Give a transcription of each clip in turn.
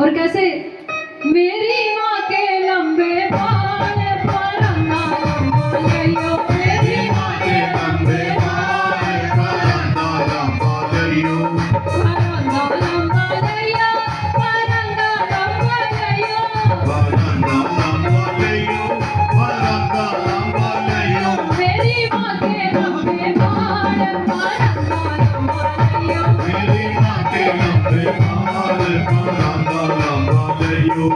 और कैसे मेरी माँ के लंबे बाल परंदा लंबा लइयो मेरी माँ के लंबे बाल परंदा लंबा लइयो परंदा लंबा लइयो परंदा लंबा लइयो परंदा लंबा लइयो परंदा लंबा लइयो मेरी माँ के लंबे बाल परंदा लंबा लइयो मेरी माँ के लंबे बाल परंदा लंबा लइयो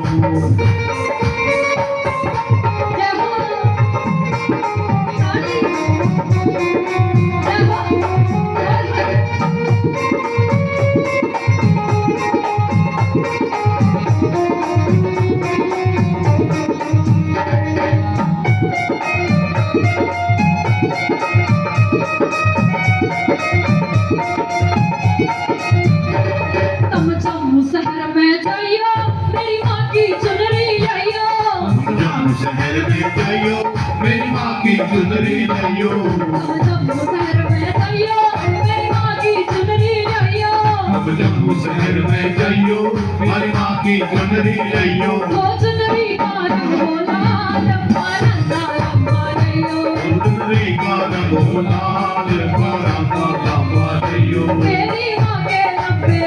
शहर में जाइयो मेरी माँ की चुनरी लाइयो शहर में जाइयो मेरी माँ की चुनरी लाइयो शहर में जाइयो मेरी माँ की चुनरी लाइयो अब जम्मू शहर में जाइयो मेरी माँ की चुनरी लाइयो वो चुनरी का रंग लाल परंदा लंबा लइयो चुनरी का रंग लाल परंदा लंबा लइयो मेरी माँ के लंबे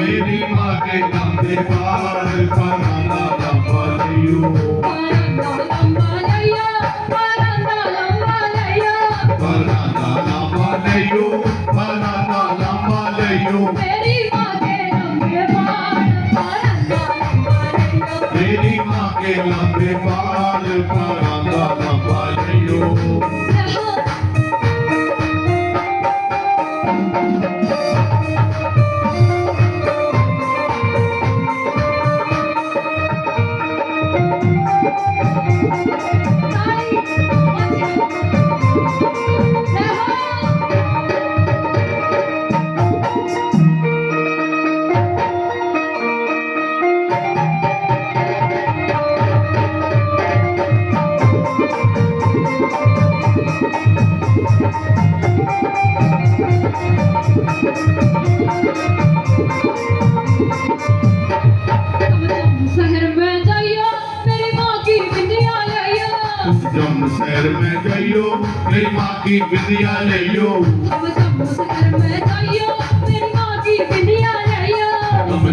मेरी माँ के लंबे बाल परंदा लंबा लइयो परंदा लंबा लइयो परंदा लंबा लइयो परंदा लंबा लइयो परंदा लंबा लइयो मेरी माँ के लंबे बाल परंदा लंबा लइयो मेरी माँ के लंबे बाल परंदा लंबा लइयो जम्मू शहर में जाइयो मेरी माँ की बिंदिया लइयो जम्मू शहर में जाइयो मेरी माँ की बिंदिया लइयो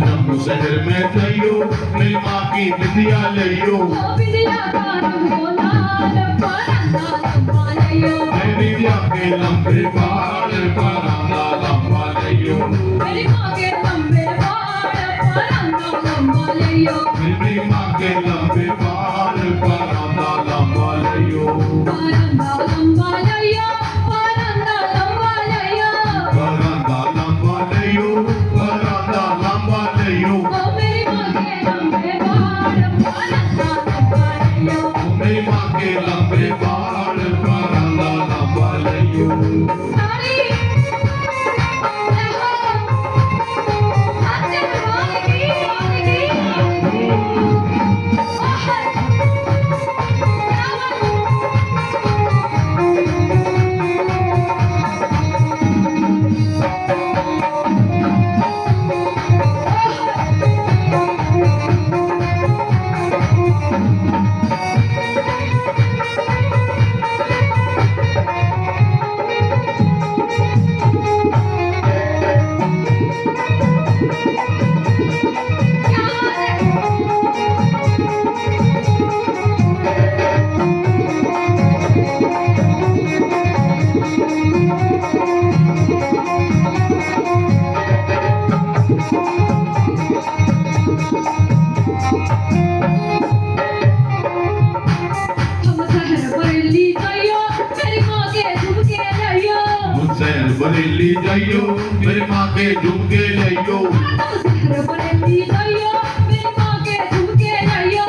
जम्मू शहर में जाइयो मेरी माँ की बिंदिया लइयो बिंदिया का रंग लाल परंदा लंबा लइयो मेरी माँ के लंबे बाल परंदा लंबा लइयो मेरी माँ के लंबे बाल परंदा लंबा लइयो मेरी माँ के लंबे बाल परंदा लंबा लइयो परंदा लंबा लइयो परंदा लंबा लइयो परंदा लंबा लइयो परंदा लंबा लइयो मेरी माँ के लंबे बाल परंदा लंबा लइयो मेरी माँ के लंबे बाल परंदा लंबा लइयो बरेली जाइयो मेरी माँ के झुमके लइयो बरेली जाइयो मेरी माँ के झुमके लइयो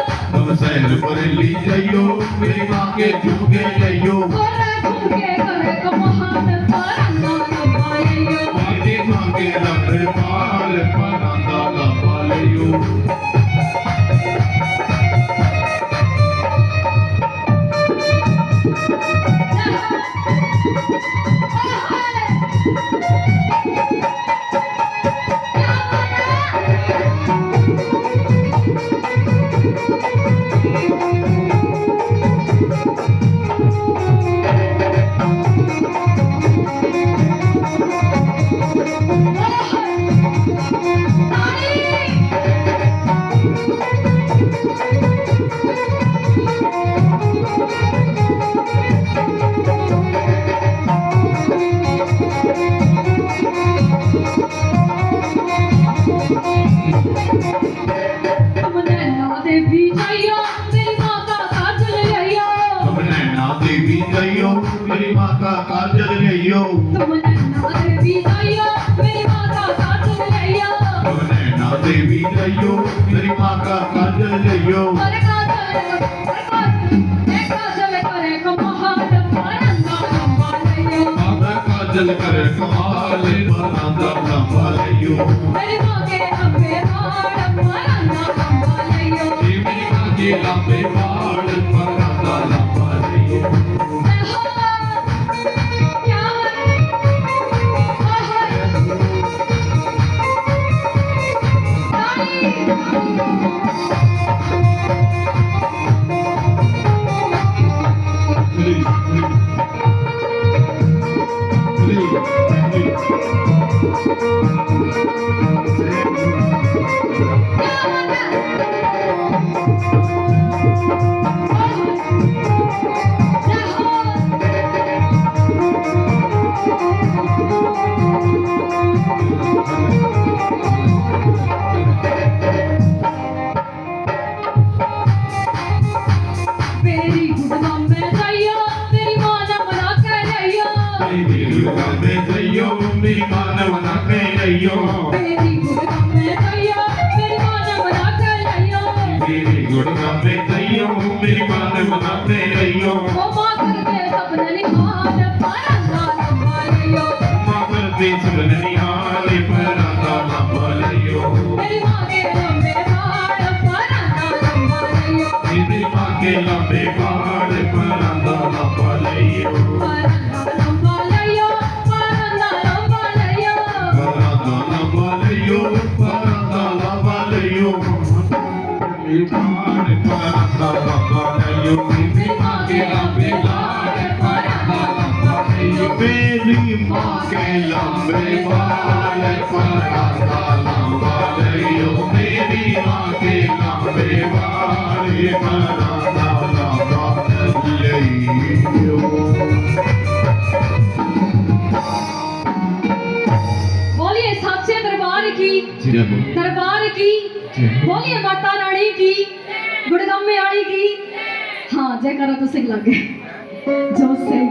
शहर बरेली जाइयो मेरी माँ के झुमके लइयो झुमके करे कमाल परंदा लंबा लइयो मेरी माँ के लंबे बाल परंदा लंबा लइयो तुम नैना देवी जइयो मेरी माता काजल लइयो तुम नैना देवी जइयो मेरी माता काजल लइयो तुम नैना देवी जइयो मेरी माता काजल लइयो तुम नैना देवी जइयो मेरी माता काजल लइयो अरे काजल करे कमाल परंदा लंबा लइयो माता काजल करे कमाल परंदा लंबा लइयो मेरी माँ के लंबे बाल परंदा लंबा लइयो मेरी माँ के लंबे बाल परंदा लंबा लइयो मेरी गुड़गांव में जइयो मेरी माँ ने मना के लइयो मेरी गुड़गांव में जइयो मेरी माँ ने मना के लइयो मेरी गुड़गांव में जइयो मेरी माँ ने मना के लइयो मेरी गुड़गांव में जइयो मेरी माँ ने मना के लइयो ओ माँ करते सपने निहाल परंदा लंबा लइयो माँ करते सपने निहाल परंदा लंबा लइयो मेरी माँ के लंबे बाल परंदा लंबा लइयो मेरी माँ के लंबे बाल परंदा लंबा लइयो परंदा लंबा लइयो परंदा लंबा लइयो परंदा लंबा लइयो परंदा लंबा लइयो मेरी बाल परंदा लंबा लइयो मेरी माँ के लंबे बाल परंदा लंबा लइयो मेरी माँ के लंबे बाल परंदा लंबा लइयो मेरी माँ के लंबे बाल परंदा लंबा लइयो बोलिए सच्चे दरबार की बोलिए माता रानी की गुड़गांव में आड़ी की हाँ जयकारा तो सिंह लगे जो सही